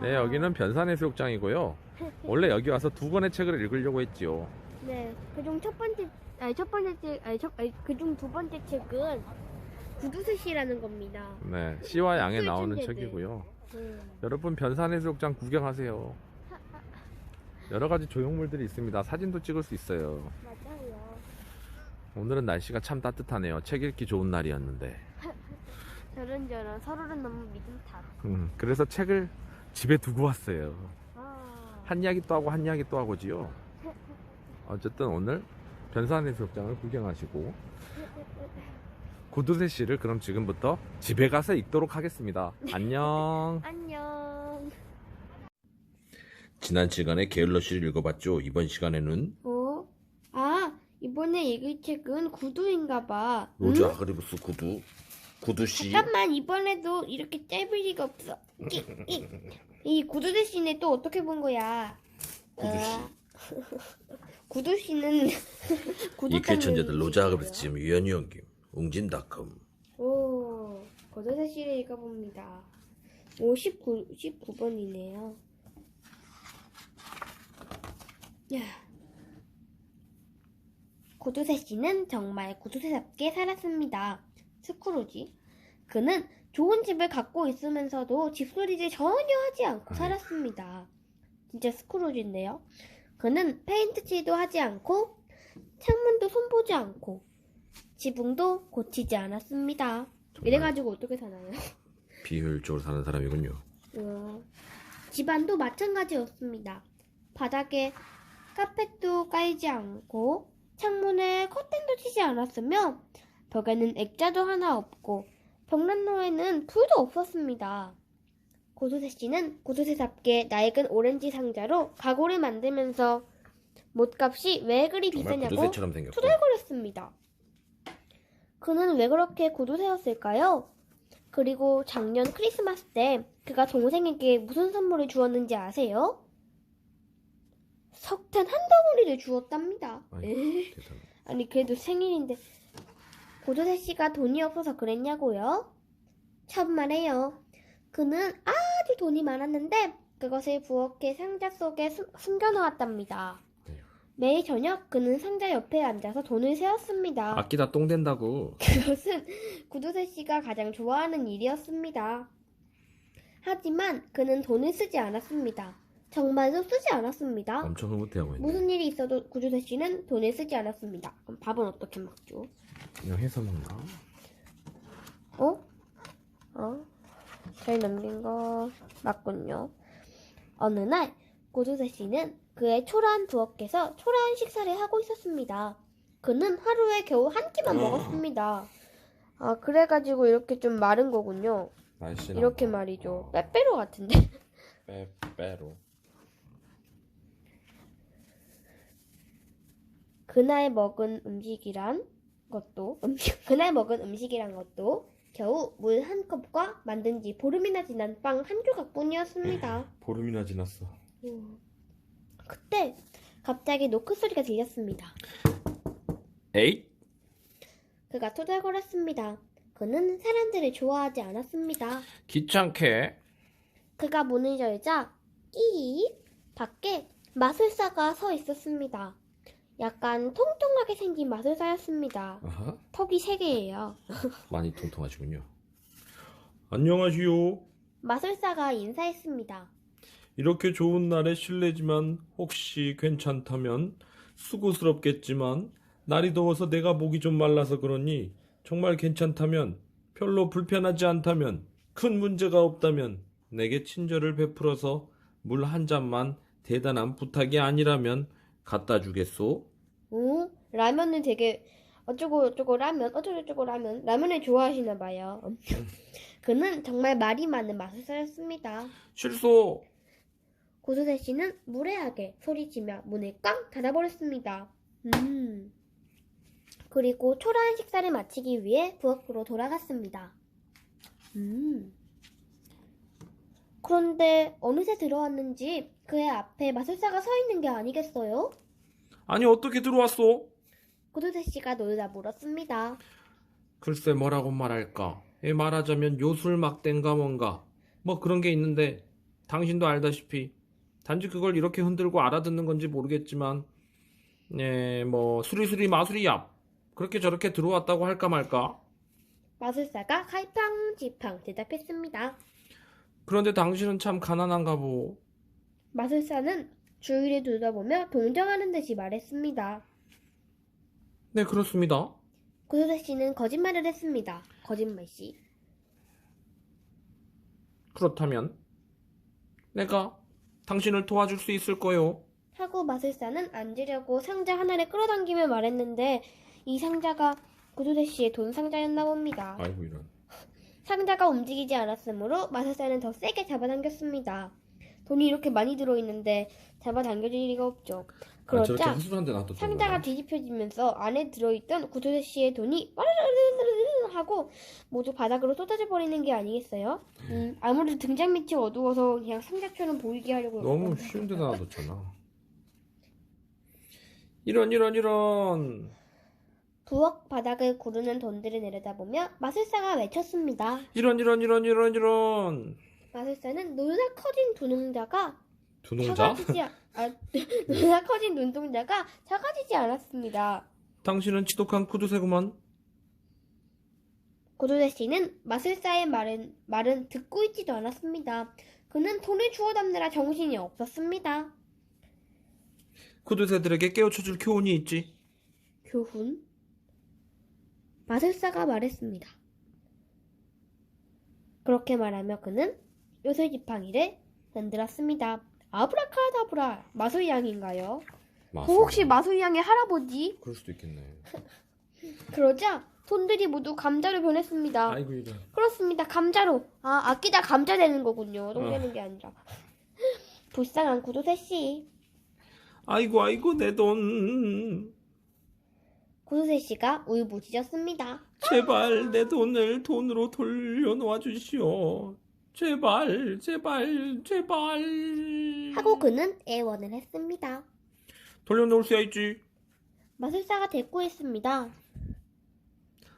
네, 여기는 변산해수욕장이고요. 원래 여기 와서 두 권의 책을 읽으려고 했지요. 네, 그중 첫 번째, 아니 첫 번째 책, 그중 두 번째 책은 구두쇠시라는 겁니다. 네, 시와 양에 나오는 술천재들. 책이고요. 음. 여러분 변산해수욕장 구경하세요. 여러 가지 조형물들이 있습니다. 사진도 찍을 수 있어요. 맞아요. 오늘은 날씨가 참 따뜻하네요. 책 읽기 좋은 날이었는데. 저런저런 서로를 너무 믿음 탓. 그래서 책을 집에 두고 왔어요. 아. 한 이야기 또 하고 한 이야기 또 하고지요. 어쨌든 오늘 변산해수욕장을 구경하시고 구두쇠 씨를 그럼 지금부터 집에 가서 읽도록 하겠습니다. 안녕. 안녕. 지난 시간에 게을러 씨를 읽어봤죠. 이번 시간에는 어? 아, 이번에 읽을 책은 구두인가봐. 로즈 아그리부스 구두 씨. 잠깐만, 이번에도 이렇게 짧을 리가 없어. 이 구두 대신에 또 어떻게 본 거야? 구두 씨는 이 괴천재들 로즈 아그리부스 지금 유연이 연김 웅진닷컴. 오, 구두 씨를 읽어봅니다. 19번이네요. 구두쇠 씨는 정말 구두쇠답게 살았습니다. 스크루지. 그는 좋은 집을 갖고 있으면서도 집수리를 전혀 하지 않고 살았습니다. 진짜 스크루지인데요. 그는 페인트칠도 하지 않고 창문도 손보지 않고 지붕도 고치지 않았습니다. 이래가지고 어떻게 사나요? 비효율적으로 사는 사람이군요. 집안도 마찬가지였습니다. 바닥에 카펫도 깔지 않고 창문에 커튼도 치지 않았으며 벽에는 액자도 하나 없고 벽난로에는 불도 없었습니다. 고두세 씨는 고두세답게 낡은 오렌지 상자로 가구를 만들면서 못값이 왜 그리 비싸냐고 구두쇠처럼 생겼고. 투덜거렸습니다. 그는 왜 그렇게 고두세였을까요? 그리고 작년 크리스마스 때 그가 동생에게 무슨 선물을 주었는지 아세요? 석탄 한 덩어리를 주었답니다. 아니 그래도 생일인데 고조세 씨가 돈이 없어서 그랬냐고요? 참말해요. 그는 아주 돈이 많았는데 그것을 부엌의 상자 속에 숨겨놓았답니다. 매일 저녁 그는 상자 옆에 앉아서 돈을 세었습니다. 아끼다 똥 된다고. 그것은 구두쇠 씨가 가장 좋아하는 일이었습니다. 하지만 그는 돈을 쓰지 않았습니다. 정말로 쓰지 않았습니다. 엄청 흐뭇해하고 있네. 무슨 일이 있어도 구두쇠 씨는 돈을 쓰지 않았습니다. 그럼 밥은 어떻게 먹죠? 그냥 해서 먹나? 잘 넘긴 거 맞군요. 어느 날 구두쇠 씨는 그의 초라한 부엌에서 초라한 식사를 하고 있었습니다. 그는 하루에 겨우 한 끼만 먹었습니다. 그래가지고 이렇게 좀 마른 거군요. 이렇게 말이죠. 빼빼로 같은데. 빼빼로. 그날 먹은 음식이란 것도 겨우 물 한 컵과 만든 지 보름이나 지난 빵 한 조각뿐이었습니다. 보름이나 지났어. 그때 갑자기 노크 소리가 들렸습니다. 에잇? 그가 토달거렸습니다. 그는 사람들을 좋아하지 않았습니다. 귀찮게. 그가 문을 열자 끼 밖에 마술사가 서 있었습니다. 약간 통통하게 생긴 마술사였습니다. 아하. 턱이 3개예요. 많이 통통하시군요. 안녕하시오. 마술사가 인사했습니다. 이렇게 좋은 날에 실례지만 혹시 괜찮다면 수고스럽겠지만 날이 더워서 내가 목이 좀 말라서 그러니 정말 괜찮다면 별로 불편하지 않다면 큰 문제가 없다면 내게 친절을 베풀어서 물 한 잔만 대단한 부탁이 아니라면 갖다 주겠소? 라면은 되게 어쩌고 라면을 좋아하시나 봐요. 그는 정말 말이 많은 마술사였습니다. 실소. 고수세 씨는 무례하게 소리치며 문을 꽝 닫아버렸습니다. 그리고 초라한 식사를 마치기 위해 부엌으로 돌아갔습니다. 그런데 어느새 들어왔는지 그의 앞에 마술사가 서 있는 게 아니겠어요? 아니 어떻게 들어왔소? 고두세 씨가 놀라 물었습니다. 글쎄 뭐라고 말할까? 말하자면 요술막대인가 뭔가 뭐 그런 게 있는데 당신도 알다시피 단지 그걸 이렇게 흔들고 알아듣는 건지 모르겠지만 뭐 수리수리 마수리야 그렇게 저렇게 들어왔다고 할까 말까. 마술사가 갈팡질팡 대답했습니다. 그런데 당신은 참 가난한가 보. 마술사는 주위를 둘러보며 동정하는 듯이 말했습니다. 네, 그렇습니다. 구두쇠씨는 거짓말을 했습니다. 거짓말씨. 그렇다면 내가 당신을 도와줄 수 있을 거요. 하고 마술사는 앉으려고 상자 하나를 끌어당기며 말했는데 이 상자가 구두쇠씨의 돈 상자였나 봅니다. 아이고 이런. 상자가 움직이지 않았으므로 마술사는 더 세게 잡아당겼습니다. 돈이 이렇게 많이 들어있는데 잡아당겨질 리가 없죠. 저렇게 그러자 허술한 데 놔뒀던 상자가 거야. 뒤집혀지면서 안에 들어있던 구두쇠씨의 돈이 와르르르르르 하고 모두 바닥으로 쏟아져 버리는 게 아니겠어요? 아무래도 등장 밑이 어두워서 그냥 상자처럼 보이게 하려고 너무 쉬운 데다 놔뒀잖아. 이런. 부엌 바닥을 구르는 돈들을 내려다보며 마술사가 외쳤습니다. 이런. 마술사는 놀라 커진 눈동자가 두농자? 놀라 커진 눈동자가 작아지지 않았습니다. 당신은 지독한 구두쇠구만. 구두쇠씨는 마술사의 말은 듣고 있지도 않았습니다. 그는 돈을 주워 담느라 정신이 없었습니다. 구두쇠들에게 깨우쳐줄 교훈이 있지. 교훈? 마술사가 말했습니다. 그렇게 말하며 그는 요술지팡이를 흔들었습니다. 아브라카다브라 마술양인가요? 혹시 마술양의 할아버지? 그럴 수도 있겠네. 그러자 돈들이 모두 감자로 변했습니다. 아이고 이런. 그렇습니다. 감자로. 아끼다 감자 되는 거군요. 똥 되는 게 아니라. 불쌍한 구두쇠씨. 아이고 내 돈. 구두쇠씨가 울부짖었습니다. 제발 내 돈을 돈으로 돌려놓아 주시오. 제발. 하고 그는 애원을 했습니다. 돌려놓을 수야 있지. 마술사가 대꾸했습니다.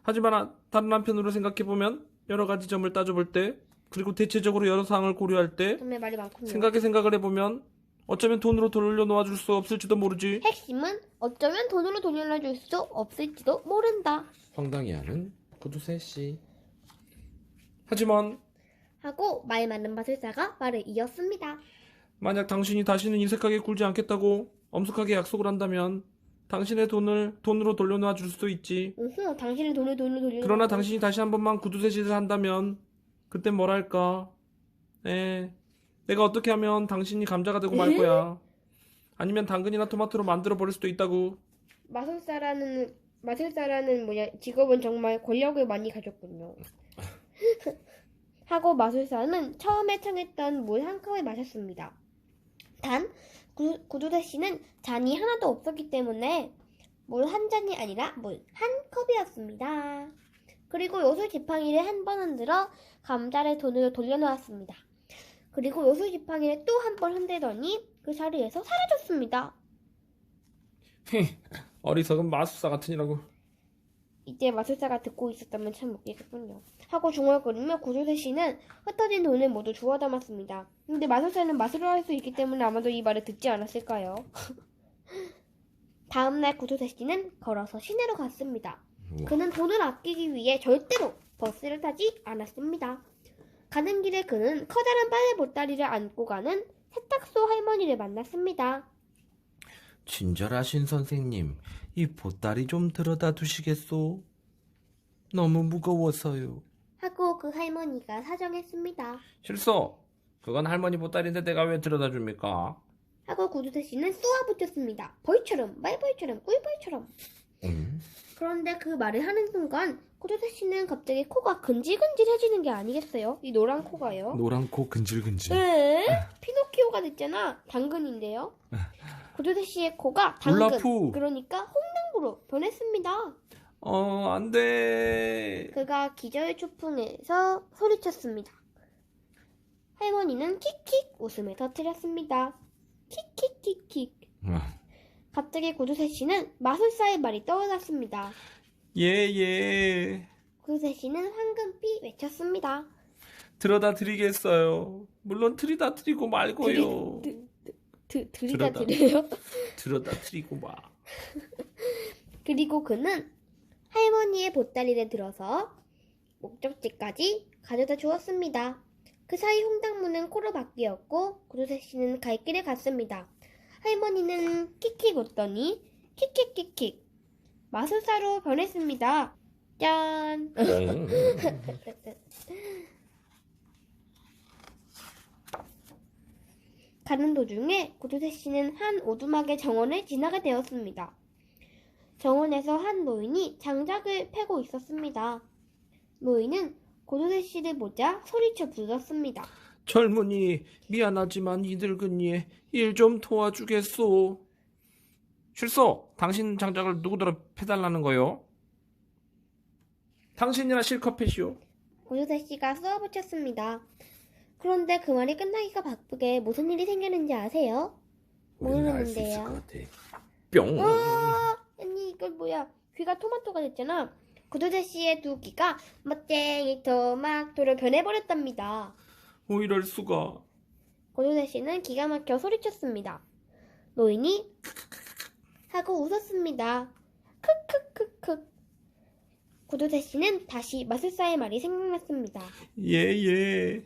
하지만 다른 한편으로 생각해보면 여러 가지 점을 따져볼 때 그리고 대체적으로 여러 사항을 고려할 때 정말 말이 많군요. 생각을 해보면 어쩌면 돈으로 돌려놓아 줄 수 없을지도 모르지. 핵심은 어쩌면 돈으로 돌려줄 수 없을지도 모른다. 황당히 하는 구두쇠씨. 하지만 하고 말 많은 마술사가 말을 이었습니다. 만약 당신이 다시는 인색하게 굴지 않겠다고 엄숙하게 약속을 한다면 당신의 돈을 돈으로 돌려놓아 줄 수도 있지. 당신의 돈을 돌려. 그러나 당신이 다시 한 번만 구두쇠짓을 한다면 그땐 뭐랄까. 내가 어떻게 하면 당신이 감자가 되고 말 거야. 아니면 당근이나 토마토로 만들어 버릴 수도 있다고. 마술사라는 직업은 정말 권력을 많이 가졌군요. 하고 마술사는 처음에 청했던 물 한 컵을 마셨습니다. 단 구두쇠씨는 잔이 하나도 없었기 때문에 물 한 잔이 아니라 물 한 컵이었습니다. 그리고 요술 지팡이를 한 번 흔들어 감자를 돈으로 돌려놓았습니다. 그리고 요술 지팡이를 또 한 번 흔들더니 그 자리에서 사라졌습니다. 어리석은 마술사 같으니라고. 이때 마술사가 듣고 있었다면 참 웃기겠군요. 하고 중얼거리며 구두쇠씨는 흩어진 돈을 모두 주워 담았습니다. 근데 마술사는 마술을 할 수 있기 때문에 아마도 이 말을 듣지 않았을까요? 다음날 구두쇠씨는 걸어서 시내로 갔습니다. 그는 돈을 아끼기 위해 절대로 버스를 타지 않았습니다. 가는 길에 그는 커다란 빨래 보따리를 안고 가는 세탁소 할머니를 만났습니다. 친절하신 선생님, 이 보따리 좀 들어다 두시겠소? 너무 무거워서요. 하고 그 할머니가 사정했습니다. 실소, 그건 할머니 보따리인데 내가 왜 들어다 줍니까? 하고 구두쇠씨는 쏘아붙였습니다. 벌처럼, 말벌처럼, 꿀벌처럼. 그런데 그 말을 하는 순간 구두쇠씨는 갑자기 코가 근질근질해지는 게 아니겠어요? 이 노란 코가요. 노란 코 근질근질. 네? 피노키오가 됐잖아. 당근인데요. 구두쇠씨의 코가 당근. 울라프. 그러니까 홍당무로 변했습니다. 안 돼. 그가 기절초풍해서 소리쳤습니다. 할머니는 킥킥 웃음을 터뜨렸습니다. 킥킥킥킥. 갑자기 구두쇠씨는 마술사의 말이 떠올랐습니다. 예. 구두쇠씨는 황금빛 외쳤습니다. 들어다 드리겠어요. 물론 들이다 드리고 말고요. 들이다 들어다. 드려요? 들어다 드리고 마. 그리고 그는 할머니의 보따리를 들어서 목적지까지 가져다 주었습니다. 그 사이 홍당무는 코로 바뀌었고 구두쇠 씨는 갈 길을 갔습니다. 할머니는 킥킥 웃더니 킥킥킥킥 마술사로 변했습니다. 짠! 가는 도중에 구두쇠 씨는 한 오두막의 정원을 지나게 되었습니다. 정원에서 한 노인이 장작을 패고 있었습니다. 노인은 구두쇠 씨를 보자 소리쳐 불렀습니다. 젊은이 미안하지만 이 늙은이의 일 좀 도와주겠소. 실소, 당신 장작을 누구더러 패달라는 거요? 당신이나 실컷 패시오. 구두쇠 씨가 쏘아붙였습니다. 그런데 그 말이 끝나기가 바쁘게 무슨 일이 생겼는지 아세요? 모르는데요. 뿅. 아니 이걸 뭐야? 귀가 토마토가 됐잖아. 구두쇠 씨의 두 귀가 멋쟁이 토마토로 변해버렸답니다. 이럴 수가. 구두쇠 씨는 기가 막혀 소리쳤습니다. 노인이 하고 웃었습니다. 크크크크. 구두쇠 씨는 다시 마술사의 말이 생각났습니다. 예.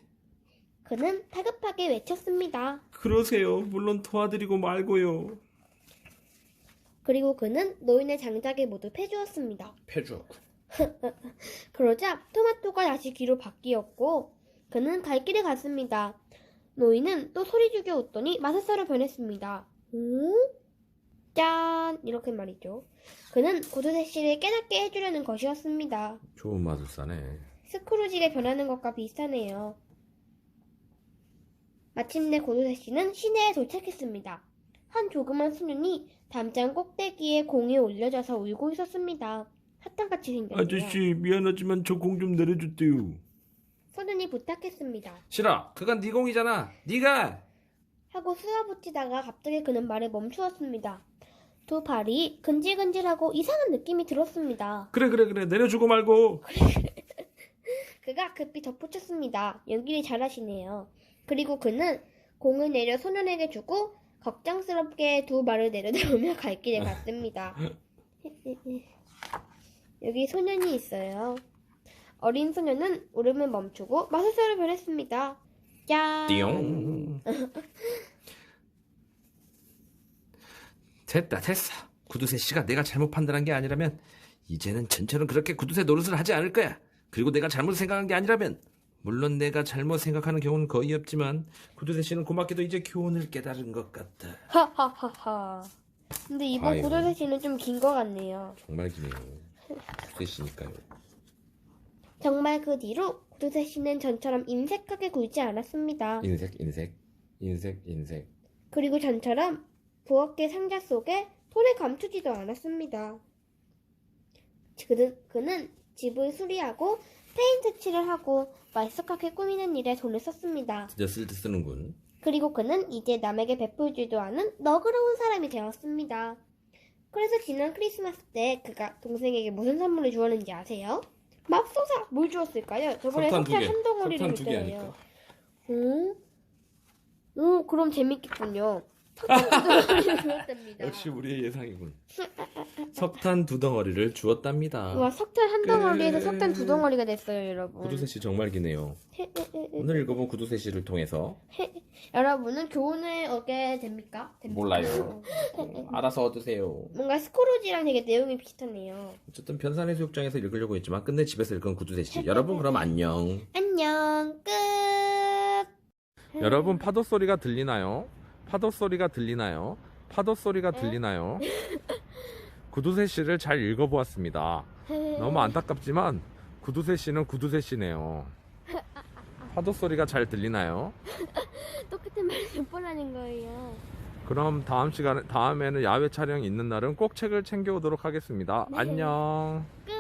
그는 다급하게 외쳤습니다. 그러세요. 물론 도와드리고 말고요. 그리고 그는 노인의 장작을 모두 패주었습니다. 패주었고. 그러자 토마토가 다시 귀로 바뀌었고 그는 갈 길에 갔습니다. 노인은 또 소리 죽여 웃더니 마술사로 변했습니다. 오? 짠! 이렇게 말이죠. 그는 구두쇠 씨를 깨닫게 해주려는 것이었습니다. 좋은 마술사네. 스크루지가 변하는 것과 비슷하네요. 마침내 구두쇠 씨는 시내에 도착했습니다. 한 조그만 소년이 담장 꼭대기에 공에 올려져서 울고 있었습니다. 사탕같이 생겼네요. 아저씨 미안하지만 저 공 좀 내려줬대요. 소년이 부탁했습니다. 싫어. 그건 네 공이잖아. 네가. 하고 쏘아붙이다가 갑자기 그는 말을 멈추었습니다. 두 발이 근질근질하고 이상한 느낌이 들었습니다. 그래 내려주고 말고. 그가 급히 덧붙였습니다. 연기를 잘하시네요. 그리고 그는 공을 내려 소년에게 주고 걱정스럽게 두 발을 내려놓으며 갈 길에 갔습니다. 여기 소년이 있어요. 어린 소년은 울음을 멈추고 마술사로 변했습니다. 짠! 띠용. 됐어. 구두쇠 씨가 내가 잘못 판단한 게 아니라면 이제는 전처럼 그렇게 구두쇠 노릇을 하지 않을 거야. 그리고 내가 잘못 생각한 게 아니라면 물론 내가 잘못 생각하는 경우는 거의 없지만 구두쇠 씨는 고맙게도 이제 교훈을 깨달은 것 같다. 하하하하. 근데 이번 아이고. 구두쇠 씨는 좀 긴 것 같네요. 정말 기네요. 구두쇠 씨니까요. 정말 그 뒤로 구두쇠 씨는 전처럼 인색하게 굴지 않았습니다. 인색. 그리고 전처럼 부엌의 상자 속에 돌을 감추지도 않았습니다. 그는 집을 수리하고 페인트 칠을 하고 말쑥하게 꾸미는 일에 돈을 썼습니다. 진짜 쓸 때 쓰는군. 그리고 그는 이제 남에게 베풀지도 않은 너그러운 사람이 되었습니다. 그래서 지난 크리스마스 때 그가 동생에게 무슨 선물을 주었는지 아세요? 맙소사! 뭘 주었을까요? 저번에 석탄 두 석탄 개. 한 덩어리를 석탄 두 개 줬잖아요. 아닐까? 오, 그럼 재밌겠군요. 석탄 두 덩어리를 주었답니다. 역시 우리의 예상이군. 석탄 두 덩어리를 주었답니다. 와, 석탄 한 덩어리에서 끝. 석탄 두 덩어리가 됐어요, 여러분. 구두쇠 씨 정말 기네요. 오늘 읽어본 구두쇠 씨를 통해서 여러분은 교훈을 얻게 됩니까? 몰라요. 알아서 얻으세요. 뭔가 스크루지랑 되게 내용이 비슷하네요. 어쨌든 변산해수욕장에서 읽으려고 했지만 끝내 집에서 읽은 구두쇠 씨. 여러분 그럼 안녕. 안녕, 끝! 여러분 파도 소리가 들리나요? 파도 소리가 들리나요? 파도 소리가 들리나요? 구두쇠 씨를 잘 읽어보았습니다. 너무 안타깝지만 구두쇠 씨는 구두쇠 씨네요. 파도 소리가 잘 들리나요? 똑같은 말 몇 번 하는 거예요. 그럼 다음에는 야외 촬영 있는 날은 꼭 책을 챙겨오도록 하겠습니다. 네. 안녕. 끝!